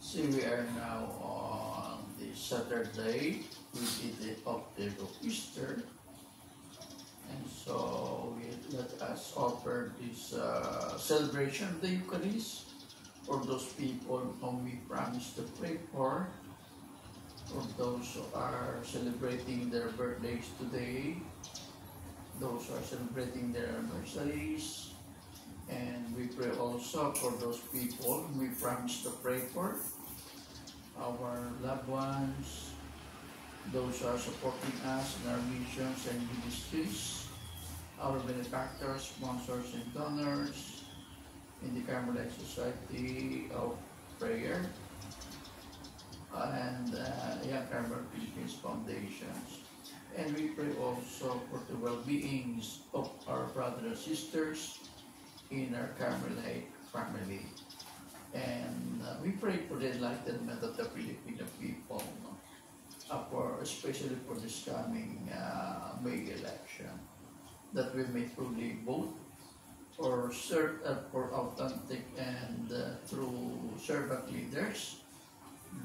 See, we are now on the Saturday, of the day of Easter. And so let us offer this celebration of the Eucharist for those people whom we promise to pray for those who are celebrating their birthdays today, those who are celebrating their anniversaries, and we pray also for those people whom we promise to pray for, our loved ones, those who are supporting us in our missions and ministries, our benefactors, sponsors, and donors in the Carmelite Society of Prayer and Young Carmel Philippines Foundations. And we pray also for the well-beings of our brothers and sisters in our Carmelite family. And we pray for the enlightenment of the Filipino people, especially for this coming May election, that we may truly vote or serve for authentic and true servant leaders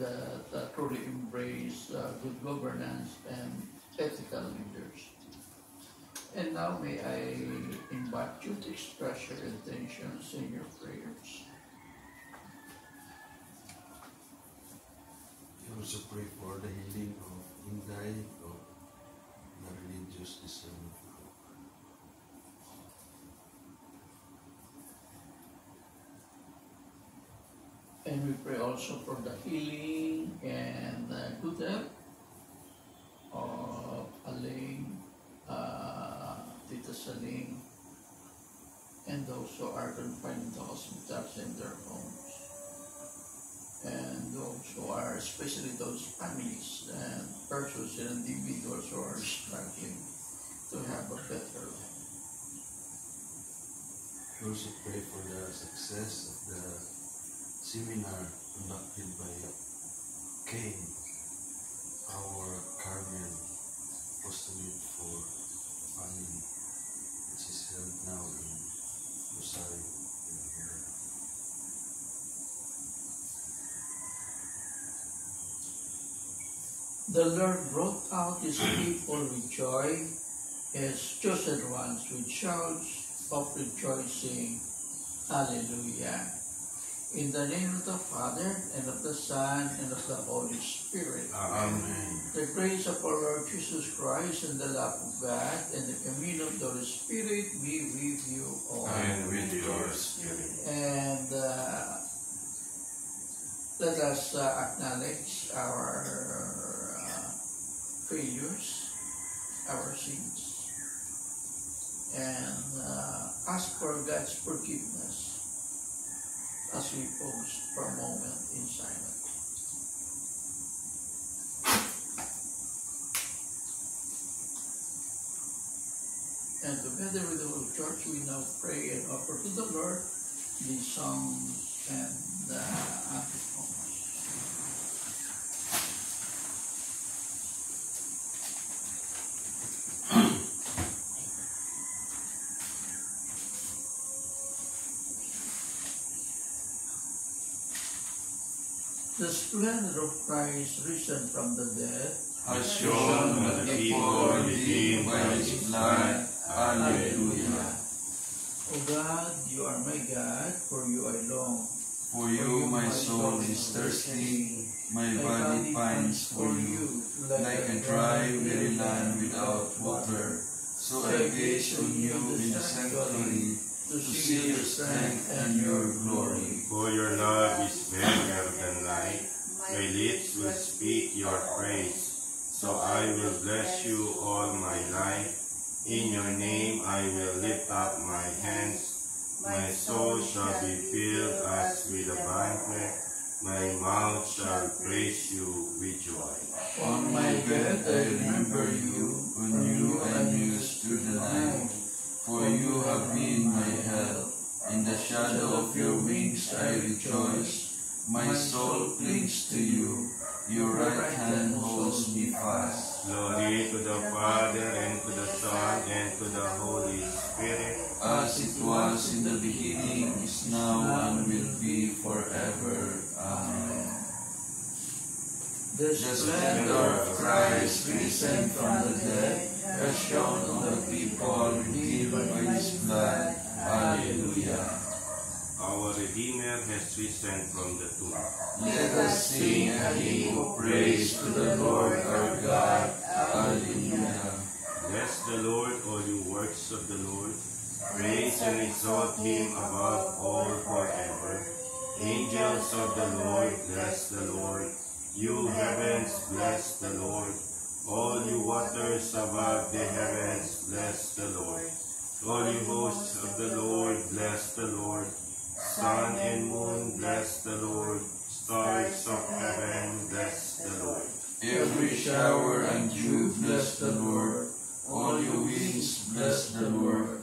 that truly embrace good governance and ethical leaders. And now may I invite you to express your intentions in your prayers. We also pray for the healing of Inday, of the religious discernment. And we pray also for the healing and good health of Aling, Tita Saling, and those who are confined in the hospitals and their homes. And those who are, especially those families and persons and individuals who are struggling to have a better life. We also pray for the success of the seminar conducted by Kane, our Carmel apostolate for family, which is held now in Rosario. The Lord brought out his people with joy, his chosen ones with shouts of rejoicing. Hallelujah. In the name of the Father, and of the Son, and of the Holy Spirit. Amen. The grace of our Lord Jesus Christ, and the love of God, and the communion of the Holy Spirit be with you all. And with your spirit. And let us acknowledge our failures, our sins, and ask for God's forgiveness as we pause for a moment in silence. And together with the whole church, we now pray and offer to the Lord these songs and antiphons. The splendor of Christ risen from the dead has shown that the people redeemed by his blood. Alleluia. O God, you are my God, for you I long. For you my soul is thirsty, my body pines for you, like a dry, weary land without water. So I gaze on you in the sanctuary, to see your strength and your glory. For your love is better than life, my lips will speak your praise. So I will bless you all my life. In your name I will lift up my hands. My soul shall be filled as with a banquet. My mouth shall praise you with joy. On my bed I remember you, On you I muse through the night. For you have been my help. In the shadow of your wings I rejoice. My soul clings to you. Your right hand holds me fast. Glory to the Father, and to the Son, and to the Holy Spirit. As it was in the beginning, is now, and will be forever. Amen. The splendor of Christ risen from the dead has shone on the people redeemed by His blood. Alleluia. Our Redeemer has risen from the tomb. Let us sing a hymn of praise to the Lord our God. Alleluia. Bless the Lord, all you works of the Lord. Praise and exalt Him above all forever. Angels of the Lord, bless the Lord. You heavens, bless the Lord. All you waters above the heavens, bless the Lord. All you hosts of the Lord, bless the Lord. Sun and moon, bless the Lord. Stars of heaven, bless the Lord. Every shower and dew, bless the Lord. All you winds, bless the Lord.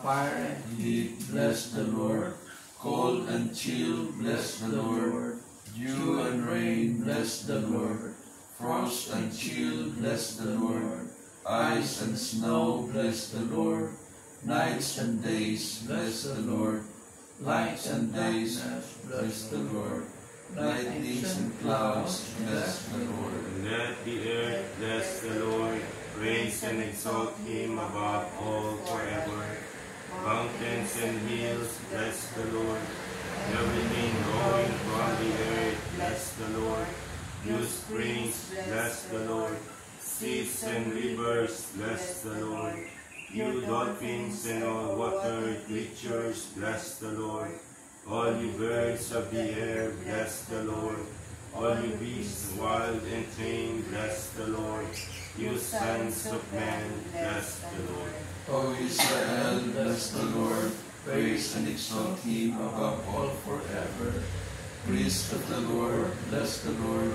Fire and Heat, bless the Lord. Cold and chill, bless the Lord. Dew and rain, bless the Lord. Frost and chill, bless the Lord. Ice and snow, bless the Lord. Nights and days, bless the Lord. Lights and days, bless the Lord. Lightnings and clouds, bless the Lord. Let the earth bless the Lord. Praise and exalt Him above all forever. Mountains and hills, bless the Lord. Everything growing from the earth, bless the Lord. You springs, bless the Lord. Seas and rivers, bless the Lord. You dolphins and all water creatures, bless the Lord. All you birds of the air, bless the Lord. All you beasts, wild and tame, bless the Lord. You sons of man, bless the Lord. O Israel, bless the Lord. Praise and exalt Him above all forever. Priests of the Lord, bless the Lord.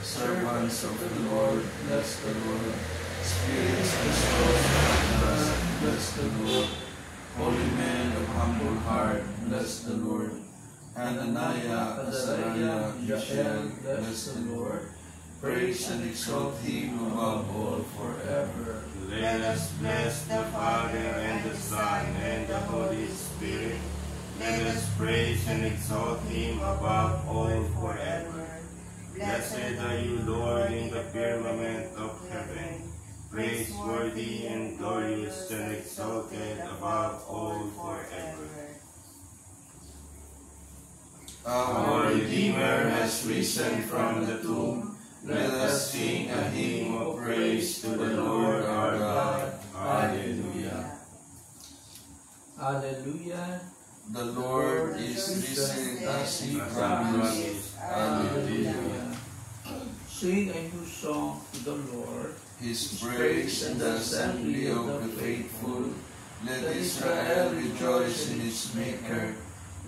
Servants of the Lord, bless the Lord. Spirits and souls of God, bless the Lord. Holy men of humble heart, bless the Lord. Hananiah, Azariah, Mishael, bless the Lord. Praise and exalt Him above all forever. Let us bless the Father and the Son and the Holy Spirit. Let us praise and exalt Him above all forever. Blessed are you, Lord, in the firmament of heaven, praiseworthy and glorious and exalted above all forever. Our Redeemer has risen from the tomb. Let us sing a hymn of praise to the Lord our God. Alleluia. Alleluia. The Lord is risen as He promised. Alleluia. Sing a new song to the Lord. His praise in the assembly of the faithful. Let Israel rejoice in its Maker.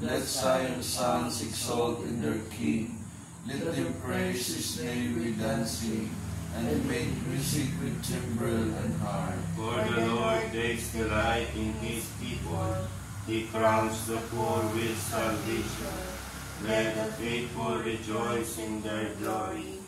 Let Zion's sons exult in their King. Let them praise His name with dancing, and make music with timbrel and harp. For the Lord takes delight in His people. He crowns the poor with salvation. Let the faithful rejoice in their glory.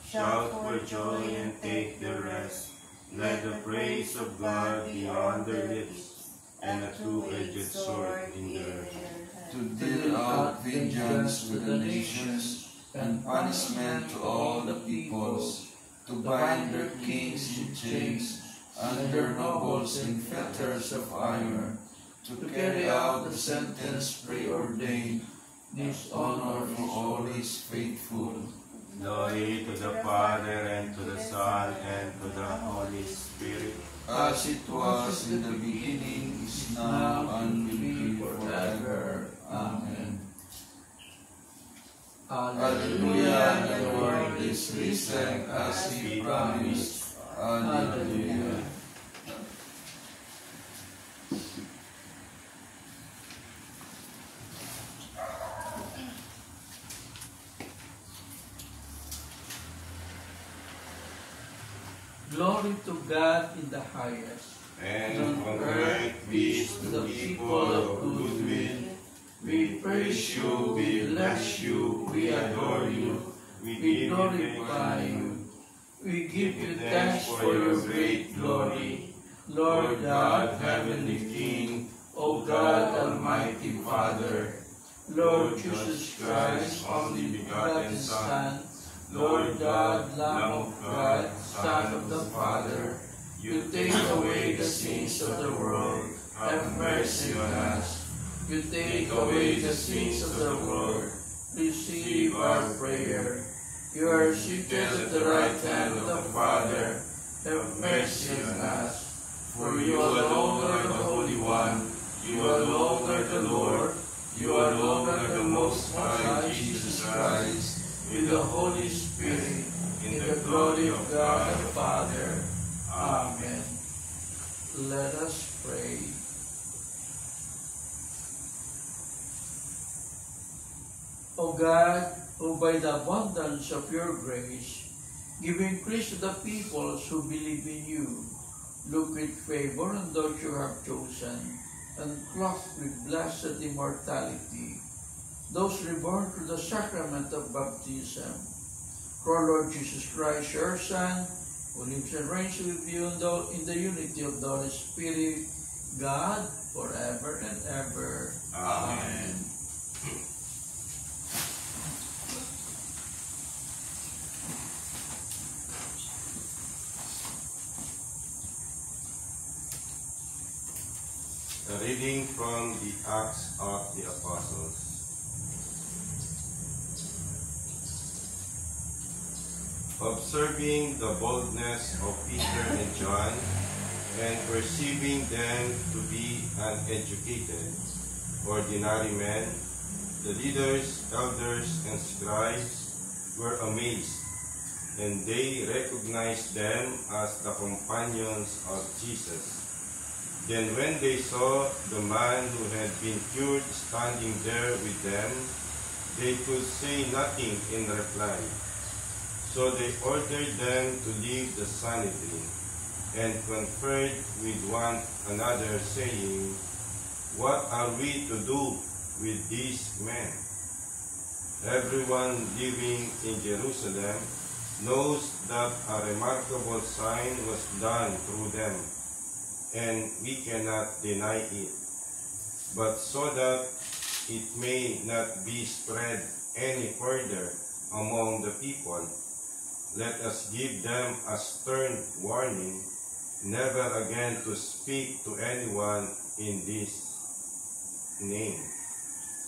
Shout for joy and take the rest. Let the praise of God be on their lips, and a two-edged sword in their hand. To deal out vengeance to the nations, and punishment to all the peoples, to bind their kings in chains, and their nobles in fetters of iron, to carry out the sentence preordained, this honor for all His faithful. Glory to the Father, and to the Son, and to the Holy Spirit. As it was in the beginning, is now, and will be forever. Amen. Alleluia, the Lord is risen as He promised. Alleluia. Glory to God in the highest, And on earth peace to the people of good will. We praise you, we bless you, we adore you, we glorify you. We give you thanks for your great glory, Lord God, Heavenly King, O God, Almighty Father, Lord Jesus Christ, only begotten Son, Lord God, Lamb of God, Son of the Father, you take away the sins of the world, have mercy on us. You take away the sins of the world, receive our prayer. You are seated at the right hand of the Father, have mercy on us. For you alone are the Holy One, you alone are the Lord, you alone are the Most High Jesus Christ, with the Holy Spirit, in the glory of God the Father. Amen. Let us pray. O God, who by the abundance of your grace, give increase to the peoples who believe in you, look with favor on those you have chosen, and clothed with blessed immortality, those reborn through the sacrament of baptism. Through our Lord Jesus Christ, your Son, who lives and reigns with you in the unity of the Holy Spirit, God, forever and ever. Amen. A reading from the Acts of the Apostles. Observing the boldness of Peter and John, and perceiving them to be uneducated, ordinary men, the leaders, elders, and scribes were amazed, and they recognized them as the companions of Jesus. Then when they saw the man who had been cured standing there with them, they could say nothing in reply. So they ordered them to leave the Sanhedrin, and conferred with one another, saying, "What are we to do with these men? Everyone living in Jerusalem knows that a remarkable sign was done through them, and we cannot deny it. But so that it may not be spread any further among the people, let us give them a stern warning, never again to speak to anyone in this name."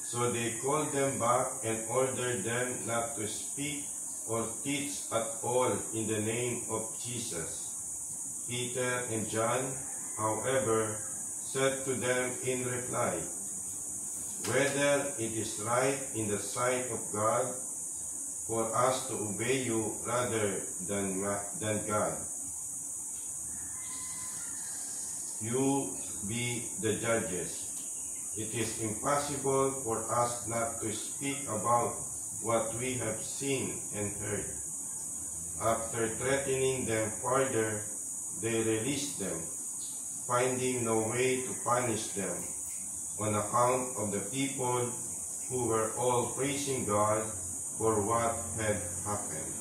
So they called them back and ordered them not to speak or teach at all in the name of Jesus. Peter and John, however, said to them in reply, "Whether it is right in the sight of God for us to obey you rather than God, you be the judges. It is impossible for us not to speak about what we have seen and heard." After threatening them further, they released them, finding no way to punish them, on account of the people who were all praising God for what had happened.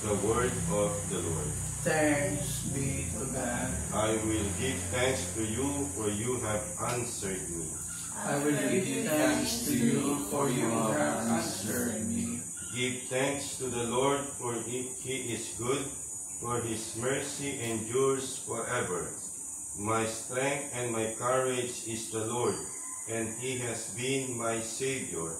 The word of the Lord. Thanks be to God. I will give thanks to you, for you have answered me. I will give thanks to you, for you have answered me. Give thanks to the Lord, for he is good, for his mercy endures forever. My strength and my courage is the Lord, and he has been my Savior,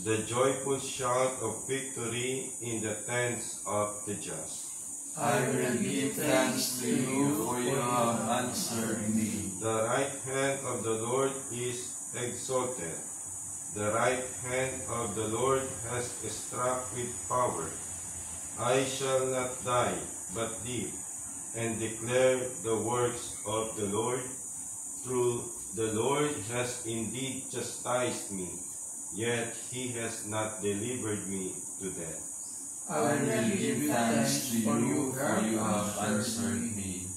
the joyful shout of victory in the tents of the just. I will give thanks to you, for you have answered me. The right hand of the Lord is exalted. The right hand of the Lord has struck with power. I shall not die, but live, and declare the works of the Lord. Through the Lord has indeed chastised me, yet he has not delivered me to death. I will give thanks to you, for you have answered me.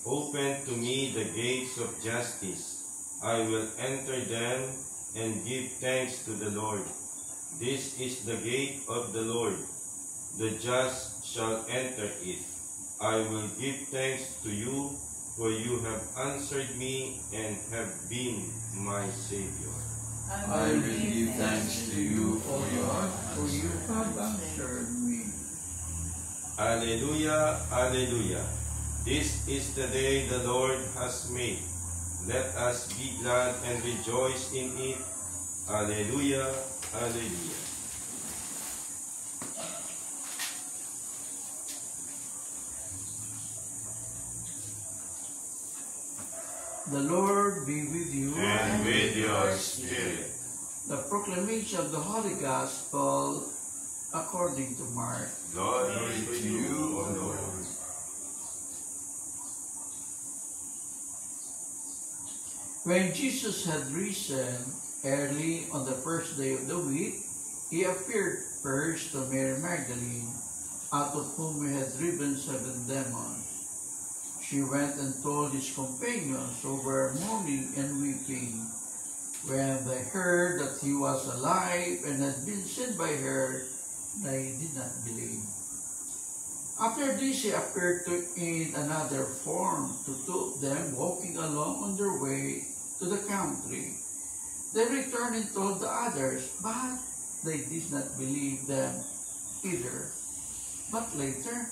Open to me the gates of justice. I will enter them and give thanks to the Lord. This is the gate of the Lord. The just shall enter it. I will give thanks to you, for you have answered me and have been my Savior. I will give thanks to you for your for you have answer. answered me. Alleluia, Alleluia. This is the day the Lord has made. Let us be glad and rejoice in it. Alleluia, Alleluia. The Lord be with you. And with your spirit. The proclamation of the Holy Gospel according to Mark. Glory to you, O Lord. When Jesus had risen early on the first day of the week, he appeared first to Mary Magdalene, out of whom he had driven 7 demons. She went and told his companions who were mourning and weeping. When they heard that he was alive and had been seen by her, they did not believe. After this, he appeared in another form to two of them walking along on their way to the country. They returned and told the others, but they did not believe them either. But later,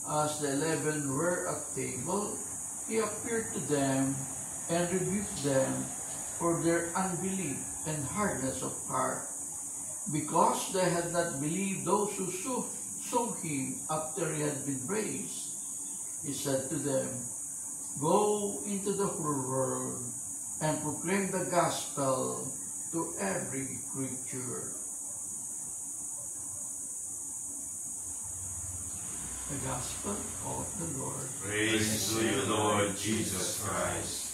as the 11 were at table, he appeared to them and rebuked them for their unbelief and hardness of heart, because they had not believed those who saw him after he had been raised. He said to them, "Go into the whole world and proclaim the gospel to every creature." The Gospel of the Lord. Praise to you, Lord Jesus Christ.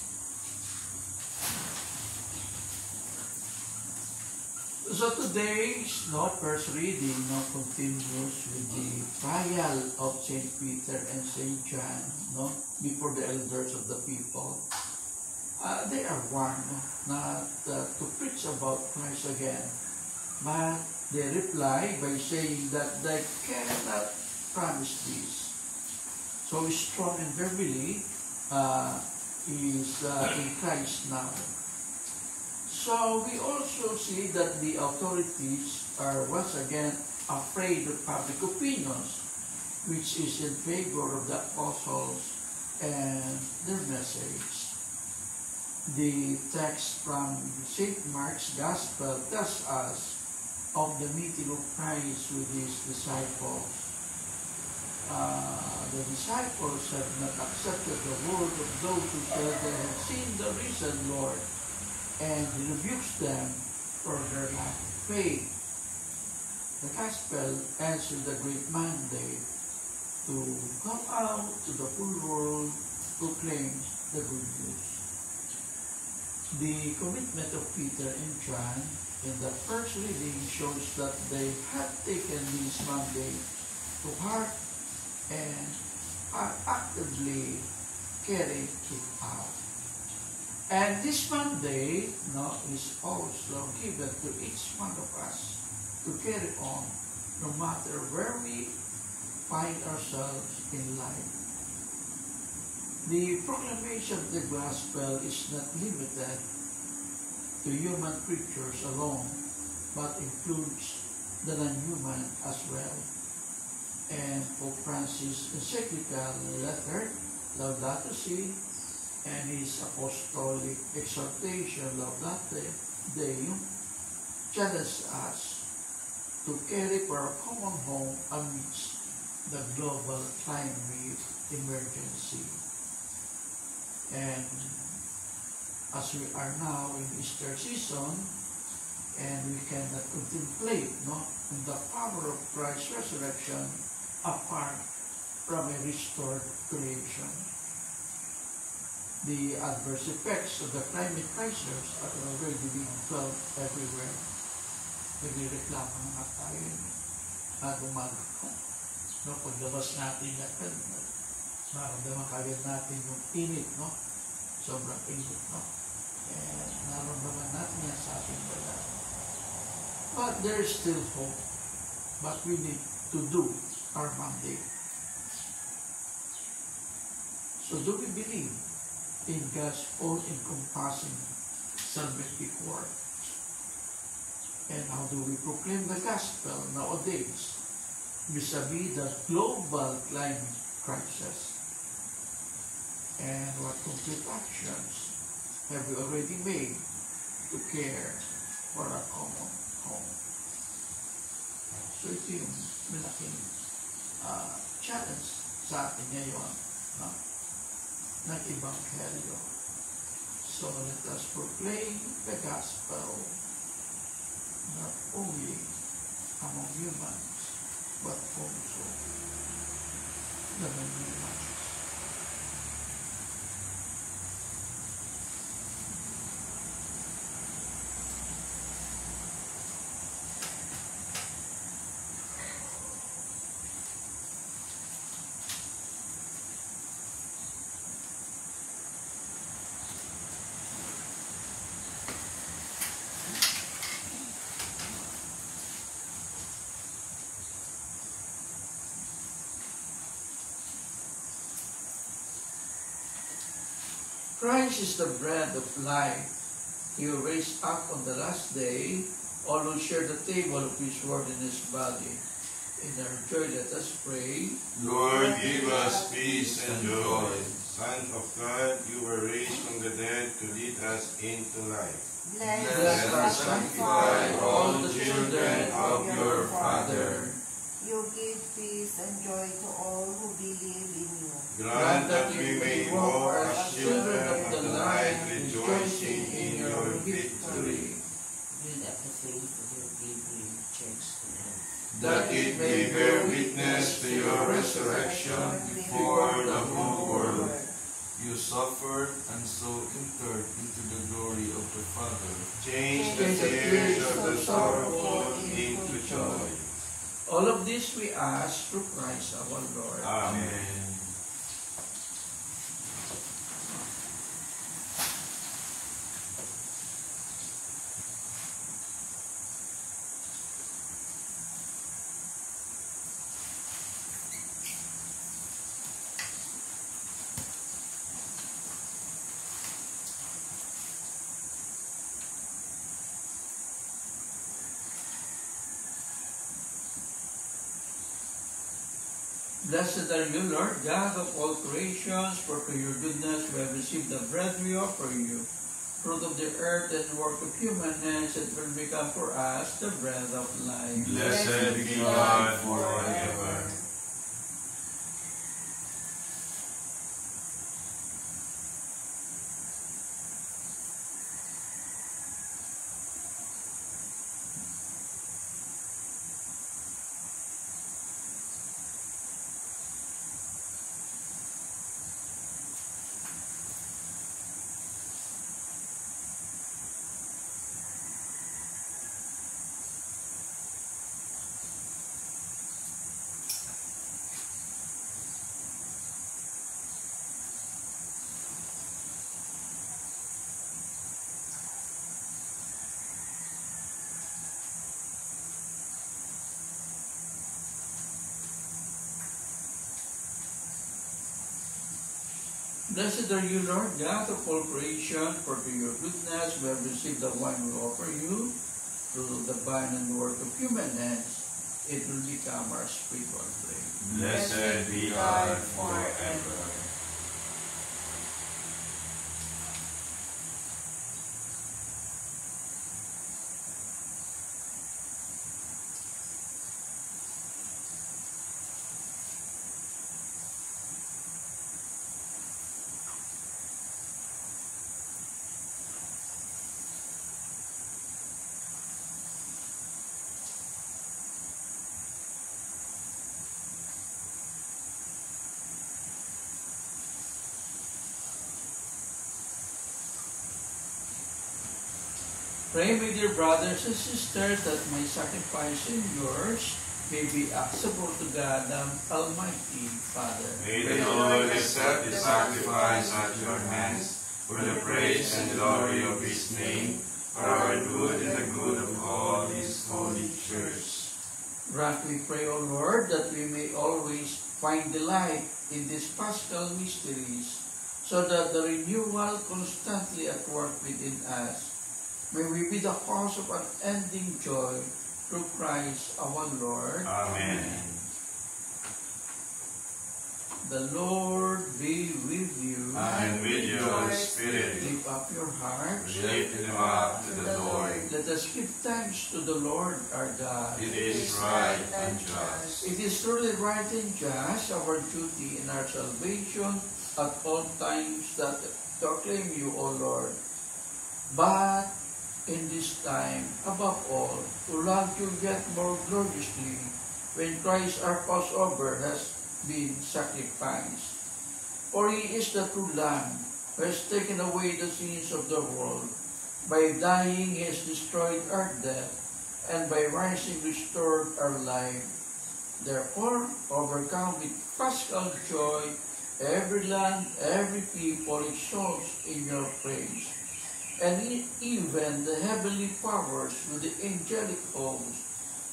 So today's first reading continues with the trial of St. Peter and St. John before the elders of the people. They are warned not to preach about Christ again, but they reply by saying that they cannot promise this. So strong and their belief is in Christ now. So we also see that the authorities are once again afraid of public opinions, which is in favor of the apostles and their message. The text from St. Mark's Gospel tells us of the meeting of Christ with his disciples. The disciples have not accepted the word of those who said they had seen the risen Lord, and he rebukes them for their lack of faith. The Gospel answers the great mandate to come out to the full world, proclaim the good news. The commitment of Peter and John in the first reading shows that they have taken this mandate to heart and are actively carrying it out. And this mandate is also given to each one of us to carry on no matter where we find ourselves in life. The proclamation of the gospel is not limited to human creatures alone, but includes the non-human as well. And Pope Francis' encyclical letter, Laudato Si, and his apostolic exhortation, Laudate Deum, challenge us to carry for our common home amidst the global climate emergency. And as we are now in Easter season, and we cannot contemplate on the power of Christ's resurrection apart from a restored creation. The adverse effects of the climate crisis are already being felt everywhere. Nagreklamo nga tayo umaga ko. Paglabas natin natin, maramdaman kagad natin yung init, sobrang init, and naramdaman natin yan sa ating balat. But there is still hope. But we need to do our mandate. So do we believe in God's all-encompassing salvific work? And how do we proclaim the gospel nowadays vis-a-vis the global climate crisis? And what concrete actions have we already made to care for our common home? So ito yung malaking challenge sa atin ngayon ng Ebanghelyo. So let us proclaim the gospel not only among humans, but also the many masses. Christ is the bread of life. He will raise up on the last day. All will share the table of His word in His body. In our joy, let us pray. Lord, give us peace and joy. Son of God, you were raised from the dead to lead us into life. Let us sanctify all the children of your Father. You give peace and joy to all who believe in you. Grant that we may walk as children of the light, rejoicing in your victory. Build up the faith of your Gabriel Church to end. That it may bear witness to your resurrection before the whole world. You suffered and so entered into the glory of the Father. Change the tears of the sorrowful into joy. All of this we ask through Christ our Lord. Amen. Blessed are you, Lord, God of all creations, for through your goodness we have received the bread we offer you, fruit of the earth and work of human hands, it will become for us the bread of life. Blessed be God forever. Blessed are you, Lord, God of all creation, for through your goodness we have received the wine we offer you, through the vine and work of human hands, it will become our spiritual drink. Blessed be God forever. Pray, my dear brothers and sisters, that my sacrifice and yours may be acceptable to God, the Almighty Father. May the Lord accept the sacrifice at your hands for the praise and glory of His name, for our good and the good of all His holy church. Grant, we pray, O Lord, that we may always find delight in these paschal mysteries, so that the renewal constantly at work within us May we be the cause of unending joy through Christ our Lord. Amen. The Lord be with you. And with your spirit, Lift up your hearts. lift them up to the Lord. Let us give thanks to the Lord our God. It is right and just. It is truly right and just, our duty and our salvation at all times that to acclaim you, O Lord. But in this time, above all, to love you yet more gloriously, when Christ our Passover has been sacrificed. For he is the true Lamb who has taken away the sins of the world. By dying, he has destroyed our death, and by rising, restored our life. Therefore, overcome with paschal joy, every land, every people exalts in your praise. And even the heavenly powers with the angelic host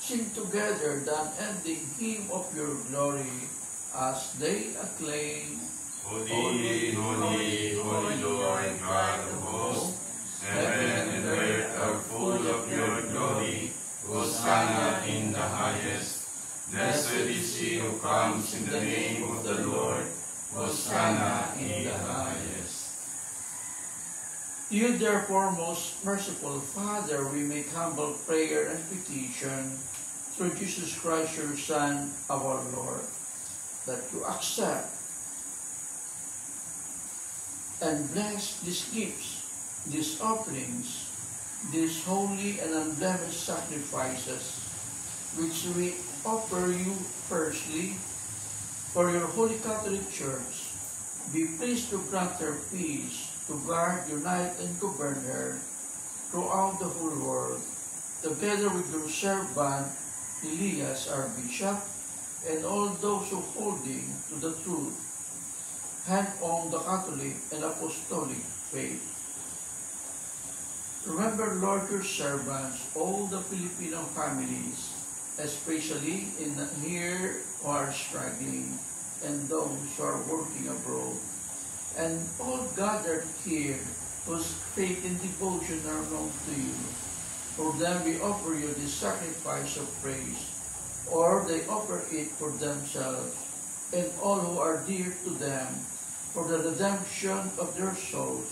sing together the unending hymn of your glory, as they acclaim, Holy, holy, holy Lord God of hosts, heaven and earth are full of your glory. Hosanna in the highest. Blessed is he who comes in the name of the Lord. Hosanna in the highest. You therefore, most merciful Father, we make humble prayer and petition through Jesus Christ, your Son, our Lord, that you accept and bless these gifts, these offerings, these holy and unblemished sacrifices, which we offer you firstly for your Holy Catholic Church. Be pleased to grant her peace, to guard, unite, and govern her throughout the whole world, together with your servant Elias, our Bishop, and all those who holding to the truth, hand on the Catholic and Apostolic faith. Remember, Lord, your servants, all the Filipino families, especially in here who are struggling, and those who are working abroad, and all gathered here whose faith and devotion are known to you. For them we offer you this sacrifice of praise, or they offer it for themselves and all who are dear to them, for the redemption of their souls,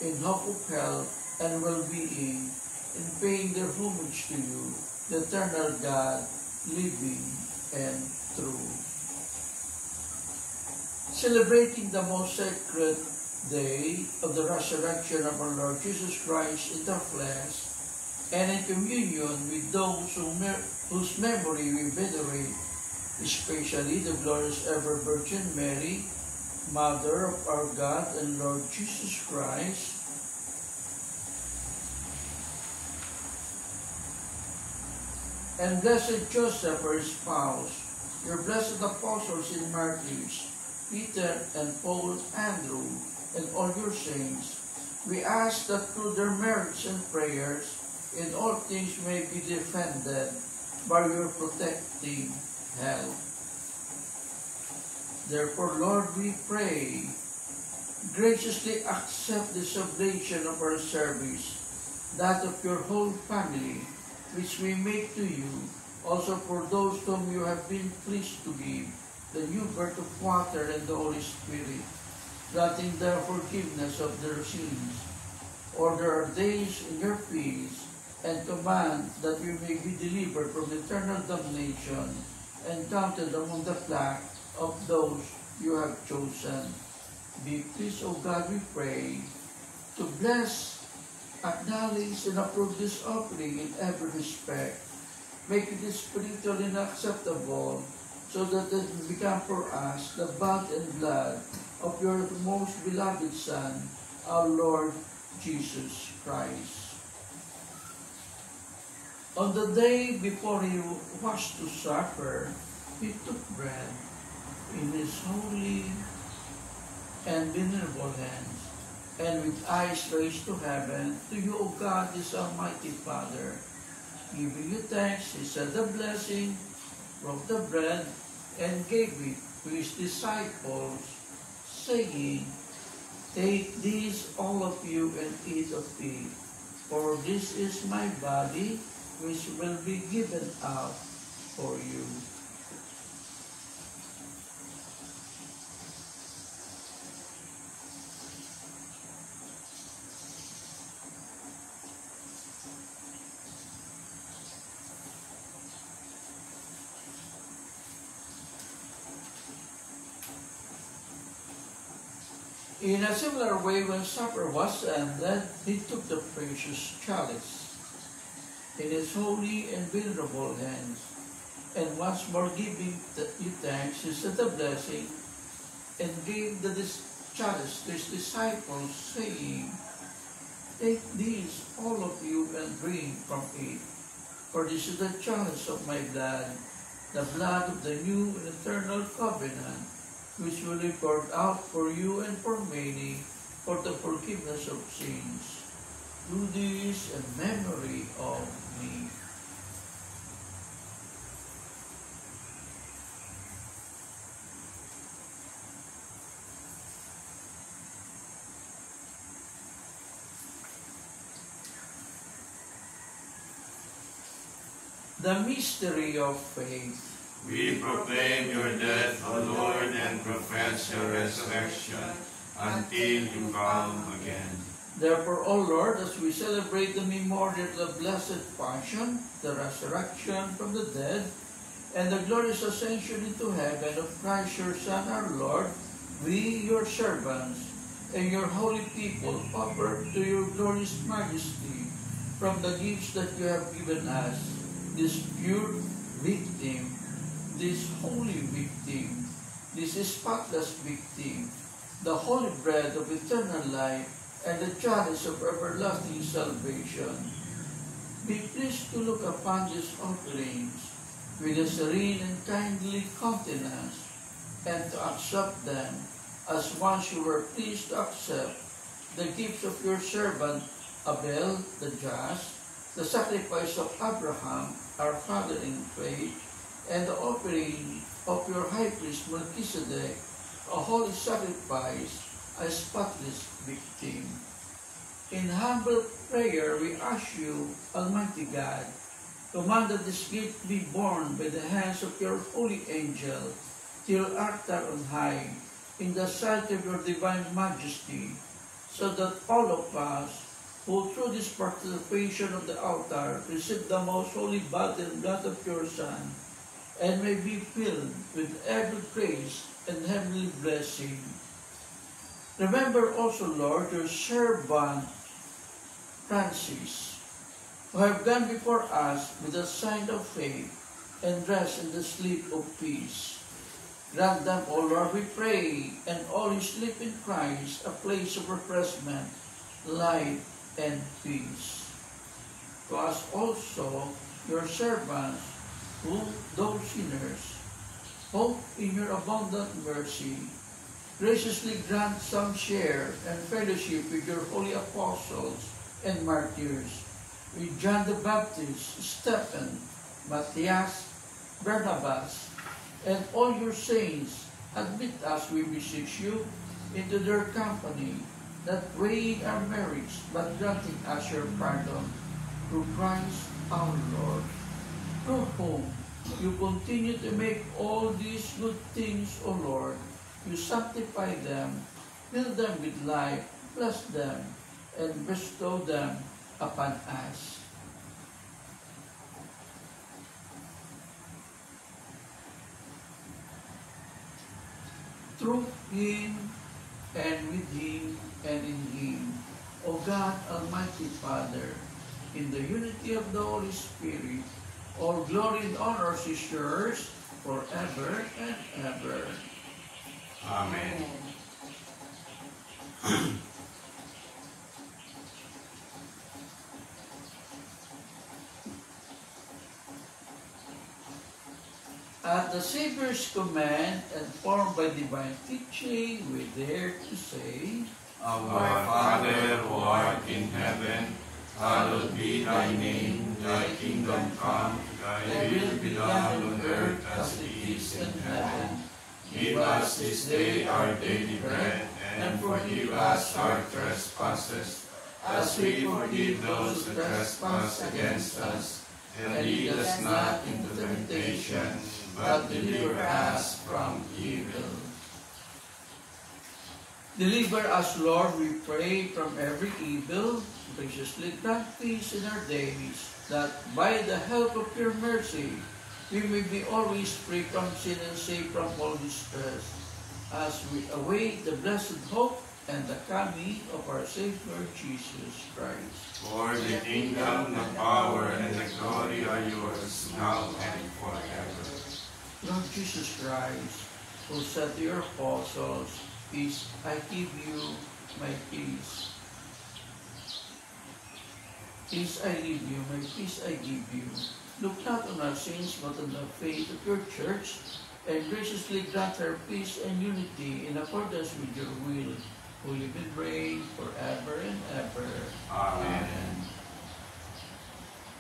in hope of health and well-being, in paying their homage to you, the eternal God, living and true. Celebrating the most sacred day of the resurrection of our Lord Jesus Christ in the flesh, and in communion with those whose memory we venerate, especially the glorious ever Virgin Mary, Mother of our God and Lord Jesus Christ, and blessed Joseph, her spouse, your blessed apostles and martyrs, Peter and Paul, Andrew, and all your saints, we ask that through their merits and prayers, in all things may be defended by your protecting help. Therefore, Lord, we pray, graciously accept this oblation of our service, that of your whole family, which we make to you, also for those whom you have been pleased to give the new birth of water and the Holy Spirit, granting their forgiveness of their sins. Order our days in your peace, and command that we may be delivered from eternal damnation and counted among the flock of those you have chosen. Be pleased, O God, we pray, to bless, acknowledge, and approve this offering in every respect. Make it spiritual and acceptable, so that it will become for us the body and blood of your most beloved Son, our Lord Jesus Christ. On the day before he was to suffer, he took bread in his holy and venerable hands, and with eyes raised to heaven, to you, O God, his almighty Father, giving you thanks, he said the blessing, broke the bread, and gave it to his disciples, saying, "Take this, all of you, and eat of it. For this is my body, which will be given up for you. In a similar way, when supper was ended, he took the precious chalice in his holy and venerable hands, and once more giving you thanks, he said the blessing, and gave the chalice to his disciples, saying, Take this, all of you, and drink from it, for this is the chalice of my blood, the blood of the new and eternal covenant, which will be poured out for you and for many for the forgiveness of sins. Do this in memory of me. The mystery of faith. We proclaim your death, O Lord, and profess your resurrection until you come again. Therefore, O Lord, as we celebrate the memorial of the Blessed Passion, the resurrection from the dead, and the glorious ascension into heaven of Christ your Son, our Lord, we, your servants, and your holy people, offer to your glorious majesty from the gifts that you have given us, this pure victim, this holy victim, this spotless victim, the holy bread of eternal life, and the chalice of everlasting salvation. Be pleased to look upon these offerings with a serene and kindly countenance, and to accept them as once you were pleased to accept the gifts of your servant Abel the just, the sacrifice of Abraham, our father in faith, and the offering of your high priest Melchizedek, a holy sacrifice, a spotless victim. In humble prayer, we ask you, Almighty God, command that this gift be borne by the hands of your holy angel till altar on high, in the sight of your divine majesty, so that all of us, who through this participation of the altar receive the most holy body and blood of your Son, and may be filled with every grace and heavenly blessing. Remember also, Lord, your servant Francis, who have gone before us with a sign of faith and rest in the sleep of peace. Grant them, O Lord, we pray, and all who sleep in Christ, a place of refreshment, light, and peace. To us also, your servants, who, though sinners, hope in your abundant mercy, graciously grant some share and fellowship with your holy apostles and martyrs, with John the Baptist, Stephen, Matthias, Barnabas, and all your saints. Admit us, we beseech you, into their company, not weighing our merits, but granting us your pardon, through Christ our Lord, through whom you continue to make all these good things, O Lord. You sanctify them, fill them with life, bless them, and bestow them upon us. Through him, and with him, and in him, O God, Almighty Father, in the unity of the Holy Spirit, all glory and honor is yours forever and ever. Amen. At the Savior's command and formed by divine teaching, we dare to say, Our Father who art in heaven, hallowed be thy name. Thy kingdom come, thy will be done on earth as it is in heaven. Give us this day our daily bread, and forgive us our trespasses, as we forgive those who trespass against us. And lead us not into temptation, but deliver us from evil. Deliver us, Lord, we pray, from every evil. Graciously grant peace in our days, that by the help of your mercy, we may be always free from sin and safe from all distress, as we await the blessed hope and the coming of our Savior Jesus Christ. For the kingdom, the power, and the glory are yours, now and forever. Lord Jesus Christ, who said to your apostles, "Peace I give you, my peace. Peace I leave you, my peace I give you. Look not on our sins, but on the faith of your church, and graciously grant her peace and unity in accordance with your will, who live and reign forever and ever. Amen.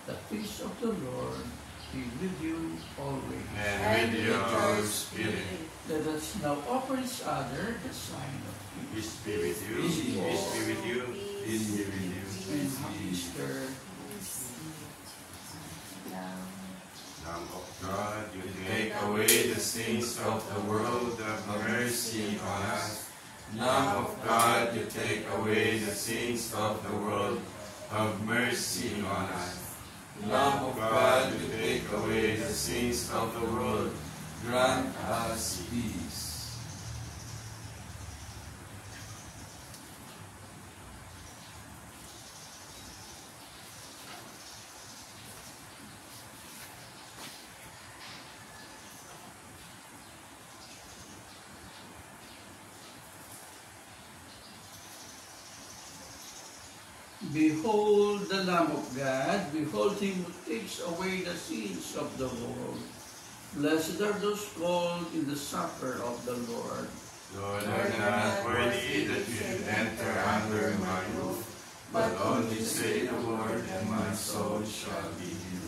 The peace of the Lord be with you always." And with your spirit. Let us now offer each other the sign of peace. Peace be with you. Peace be with you. Peace be with you. And happy Easter. Lamb of God, you take away the sins of the world, have mercy on us. Lamb of God, you take away the sins of the world, have mercy on us. Lamb of God, you take away the sins of the world, grant us peace. Behold the Lamb of God, behold him who takes away the sins of the world. Blessed are those called in the supper of the Lord. Lord, I am not worthy that you should enter under my roof, but only say the word, and my soul shall be healed.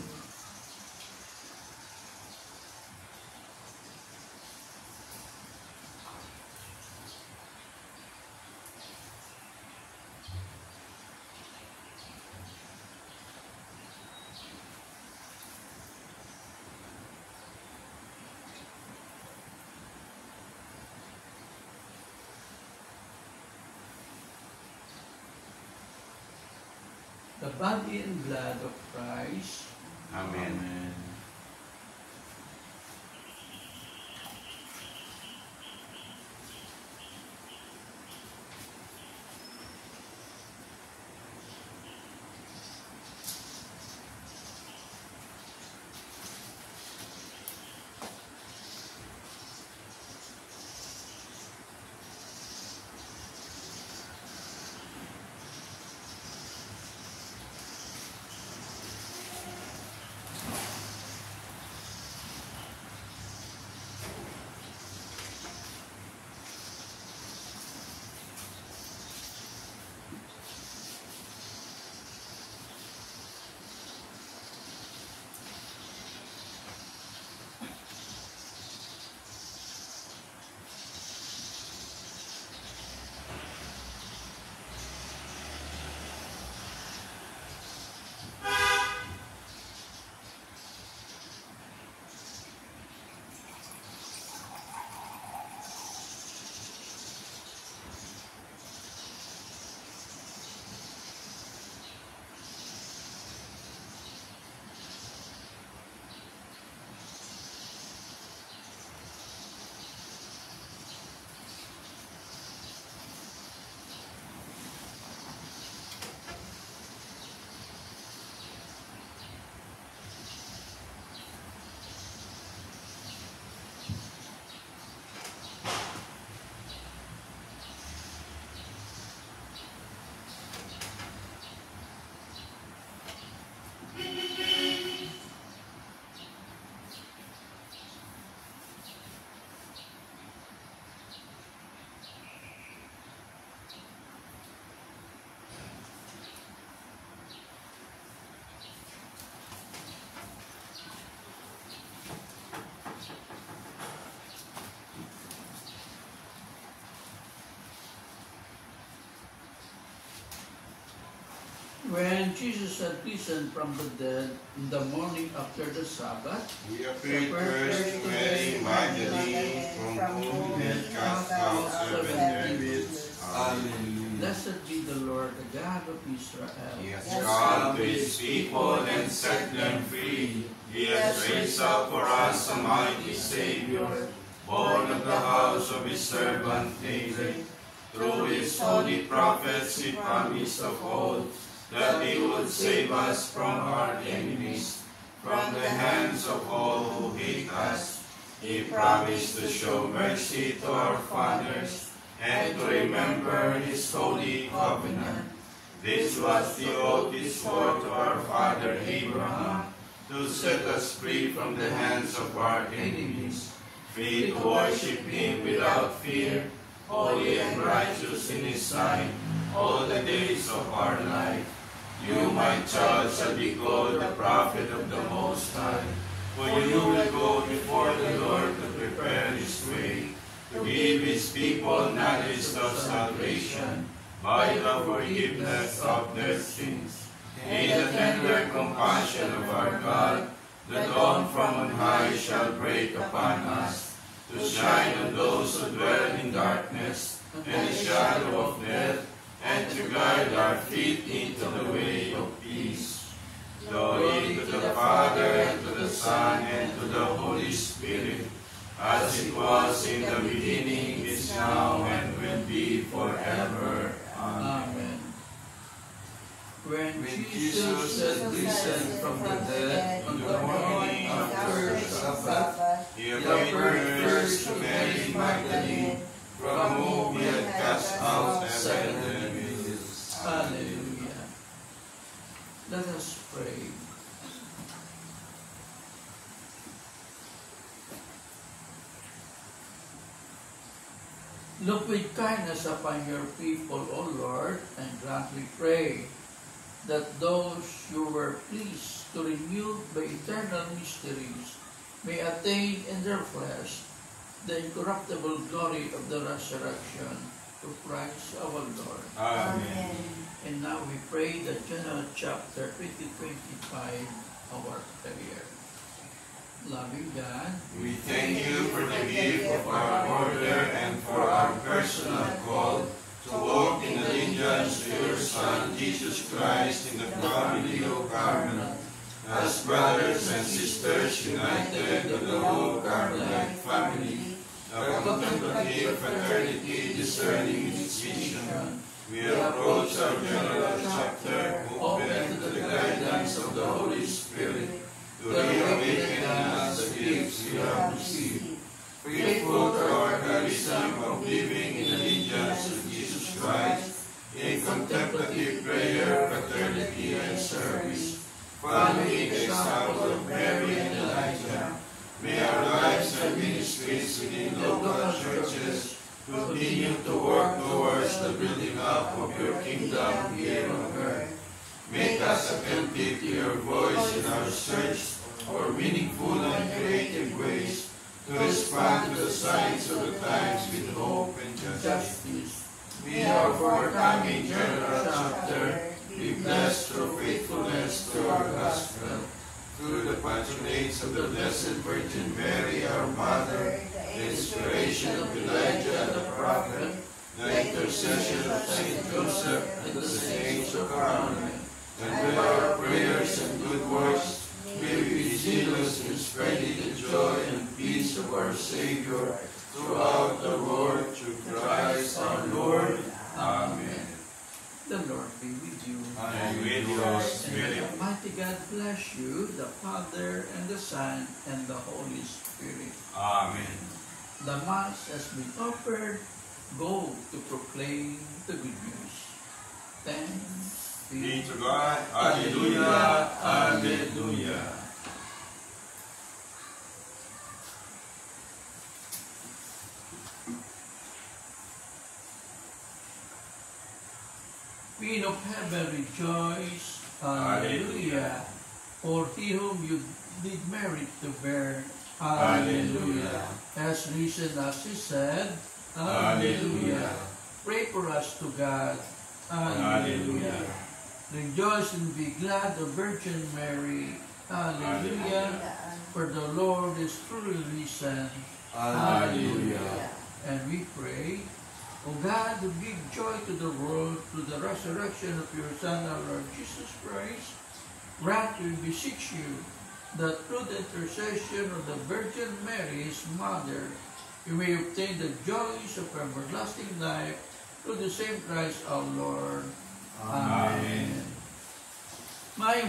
The body and blood of Christ. Amen. When Jesus had risen from the dead in the morning after the Sabbath, He appeared first to Mary Magdalene, from whom he had cast out 7 devils. Hallelujah. blessed be the Lord, the God of Israel. He has come to his people and set them free. He has raised up for us a mighty Savior, born of the house of his servant David. Through his holy prophets he promised of old that he would save us from our enemies, from the hands of all who hate us. He promised to show mercy to our fathers and to remember his holy covenant. This was the oath he swore to our father Abraham, to set us free from the hands of our enemies, free to worship him without fear, holy and righteous in his sight, all the days of our life. You, my child, shall be called the prophet of the Most High, for you will go before the Lord to prepare his way, to give his people knowledge of salvation by the forgiveness of their sins. May the tender compassion of our God, the dawn from on high, shall break upon us, to shine on those who dwell in darkness and the shadow of death, and to guide our feet into the way of peace. Glory to the Father, and to the Son, and to the Holy Spirit, as it was in the beginning, is now, and will be forever. Amen. When When Jesus Jesus had had risen from the dead on on the morning after the Sabbath, He appeared first to Mary Magdalene, from whom he had cast out 7 devils. hallelujah. Let us pray. Look with kindness upon your people, O Lord, and grant, we pray, that those you were pleased to renew by eternal mysteries may attain in their flesh the incorruptible glory of the resurrection through Christ our Lord. Amen. And now we pray the General Chapter 2025, our prayer. Loving God, We thank you for the gift of our order and for our personal call to walk in allegiance to your Son, Jesus Christ, in the family of Carmel, as brothers and sisters united to the whole Carmelite family, a contemplative fraternity discerning its vision. We approach our General Chapter, open to the guidance of the Holy Spirit, to reawaken in us the gifts we have received, faithful to our charism of living in allegiance to Jesus Christ, in contemplative prayer, fraternity, and service, following the example of Mary and Elijah. May our lives and ministries within local churches continue to work towards the building up of your kingdom here on earth. Make us attentive to your voice in our search for meaningful and creative ways to respond to the signs of the times with hope and justice. May our forthcoming General Chapter be blessed through faithfulness to our gospel, through the patronage of the Blessed Virgin Mary, our Mother, the inspiration of Elijah the prophet, the intercession of Saint Joseph and the saints of Carmel, and by our prayers and good works, may we be zealous in spreading the joy and peace of our Savior throughout the world, through Christ our Lord. Amen. the Lord be with you. And with your And spirit. may Almighty God bless you, the Father, and the Son, and the Holy Spirit. Amen. The Mass has been offered. Go to proclaim the good news. Thanks Be to God. Alleluia. Alleluia. Queen of heaven, rejoice. Hallelujah. For he whom you did merit to bear. Hallelujah. Has risen as he said. Hallelujah. Pray for us to God. Hallelujah. Rejoice and be glad, O Virgin Mary. Hallelujah. For the Lord is truly risen. Hallelujah. And we pray, O God, who give joy to the world through the resurrection of your Son, our Lord Jesus Christ, grant, we beseech you, that through the intercession of the Virgin Mary, his mother, you may obtain the joys of everlasting life through the same Christ our Lord. Amen. My